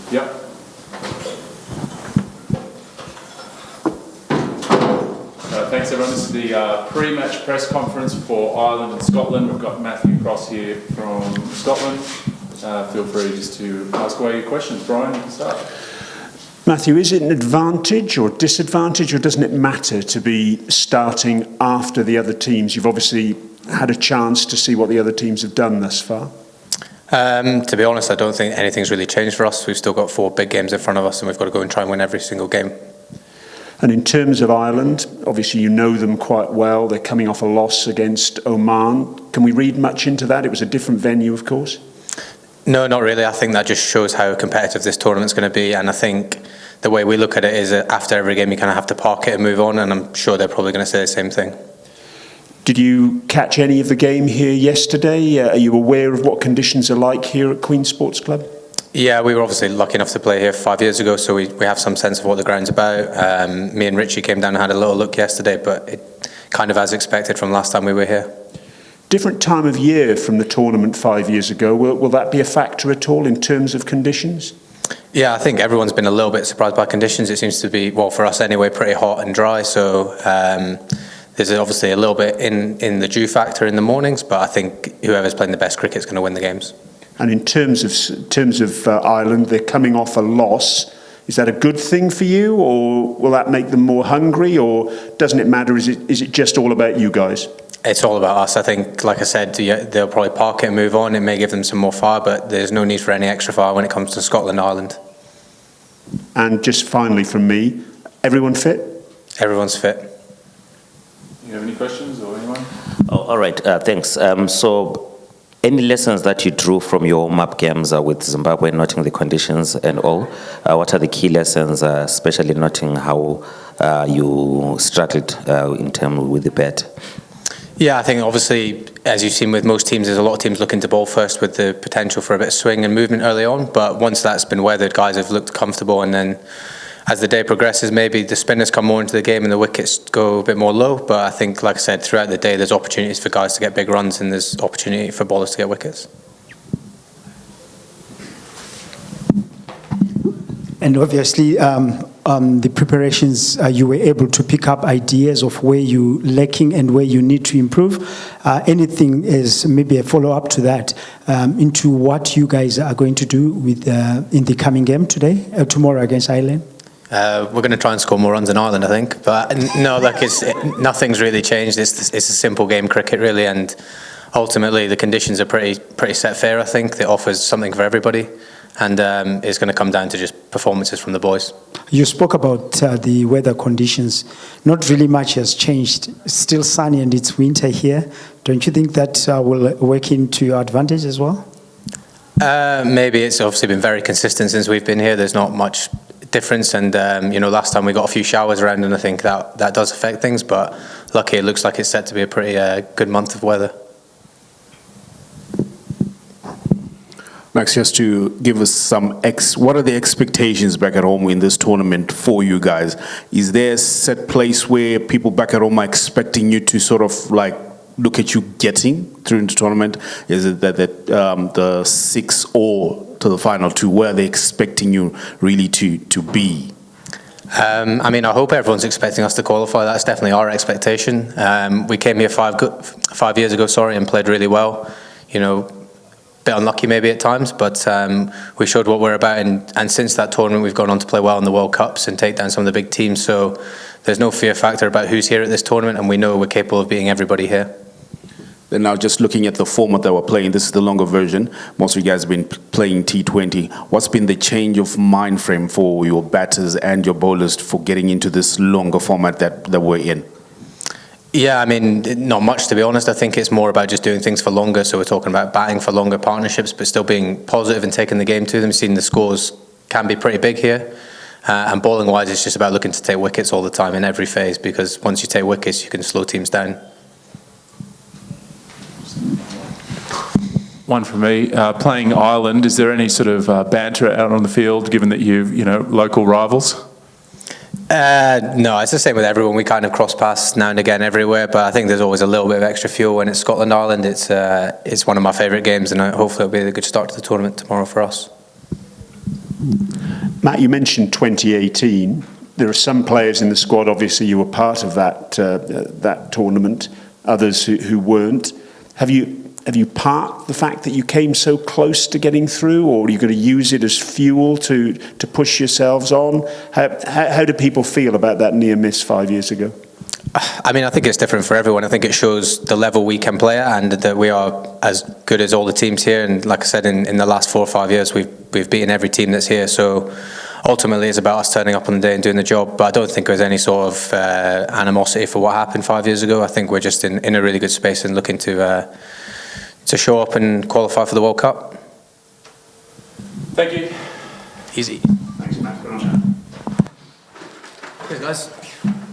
Yep. Thanks everyone. This is the pre-match press conference for Ireland and Scotland. We've got Matthew Cross here from Scotland. Feel free just to ask away your questions. Brian, you can start. Matthew, is it an advantage or disadvantage, or doesn't it matter to be starting after the other teams? You've obviously had a chance to see what the other teams have done thus far. To be honest, I don't think anything's really changed for us. We've still got 4 big games in front of us and we've got to go and try and win every single game. And in terms of Ireland, obviously you know them quite well. They're coming off a loss against Oman. Can we read much into that? It was a different venue, of course. No, not really. I think that just shows how competitive this tournament's going to be. And I think the way we look at it is that after every game you kind of have to park it and move on. And I'm sure they're probably going to say the same thing. Did you catch any of the game here yesterday? Are you aware of what conditions are like here at Queen's Sports Club? Yeah, we were obviously lucky enough to play here 5 years ago, so we have some sense of what the ground's about. Me and Richie came down and had a little look yesterday, but it kind of as expected from last time we were here. Different time of year from the tournament 5 years ago. Will that be a factor at all in terms of conditions? Yeah, I think everyone's been a little bit surprised by conditions. It seems to be, well, for us anyway, pretty hot and dry, so there's obviously a little bit in the dew factor in the mornings, but I think whoever's playing the best cricket is going to win the games. And in terms of Ireland, they're coming off a loss. Is that a good thing for you, or will that make them more hungry, or doesn't it matter? Is it just all about you guys? It's all about us. I think, like I said, they'll probably park it and move on. It may give them some more fire, but there's no need for any extra fire when it comes to Scotland, Ireland. And just finally from me, everyone fit? Everyone's fit. You have any questions, or anyone? Oh, all right, thanks. So any lessons that you drew from your warm-up games with Zimbabwe, noting the conditions and all? What are the key lessons, especially noting how you struggled in terms with the bat? Yeah, I think obviously, as you've seen with most teams, there's a lot of teams looking to bowl first with the potential for a bit of swing and movement early on. But once that's been weathered, guys have looked comfortable, and then as the day progresses, maybe the spinners come more into the game and the wickets go a bit more low. But I think, like I said, throughout the day, there's opportunities for guys to get big runs and there's opportunity for bowlers to get wickets. And obviously, the preparations, you were able to pick up ideas of where you're lacking and where you need to improve. Anything is maybe a follow-up to that, into what you guys are going to do with in the coming game tomorrow against Ireland? We're going to try and score more runs in Ireland, I think. But no, look, nothing's really changed. It's a simple game, cricket, really, and ultimately the conditions are pretty set fair. I think it offers something for everybody, and it's going to come down to just performances from the boys. You spoke about the weather conditions. Not really much has changed. It's still sunny and it's winter here. Don't you think that will work into your advantage as well? Maybe. It's obviously been very consistent since we've been here. There's not much difference, and last time we got a few showers around, and I think that does affect things, but lucky it looks like it's set to be a pretty good month of weather. Max, just to give us what are the expectations back at home in this tournament for you guys? Is there a set place where people back at home are expecting you to sort of like look at you getting through the tournament? Is it that the 6 or to the final 2, where are they expecting you really to be? I hope everyone's expecting us to qualify. That's definitely our expectation. We came here 5 years ago, and played really well. Bit unlucky maybe at times, but we showed what we're about, and since that tournament we've gone on to play well in the World Cups and take down some of the big teams, so there's no fear factor about who's here at this tournament, and we know we're capable of beating everybody here. Then now just looking at the format that we're playing, this is the longer version. Most of you guys have been playing T20. What's been the change of mind frame for your batters and your bowlers for getting into this longer format that we're in? Yeah, not much, to be honest. I think it's more about just doing things for longer. So we're talking about batting for longer partnerships, but still being positive and taking the game to them. Seeing the scores can be pretty big here. And bowling-wise, it's just about looking to take wickets all the time in every phase, because once you take wickets, you can slow teams down. One from me. Playing Ireland, is there any sort of banter out on the field, given that you're local rivals? No, it's the same with everyone. We kind of cross paths now and again everywhere, but I think there's always a little bit of extra fuel when it's Scotland Ireland. It's one of my favourite games, and hopefully it'll be a good start to the tournament tomorrow for us. Matt, you mentioned 2018. There are some players in the squad, obviously you were part of that tournament, others who weren't. Have you parked the fact that you came so close to getting through, or are you going to use it as fuel to push yourselves on? How do people feel about that near miss 5 years ago? I mean, I think it's different for everyone. I think it shows the level we can play at, and that we are as good as all the teams here. And like I said, in the last 4 or 5 years, we've beaten every team that's here. So ultimately, it's about us turning up on the day and doing the job. But I don't think there's any sort of animosity for what happened 5 years ago. I think we're just in a really good space and looking to show up and qualify for the World Cup. Thank you. Easy. Thanks, Matt. Cheers, guys.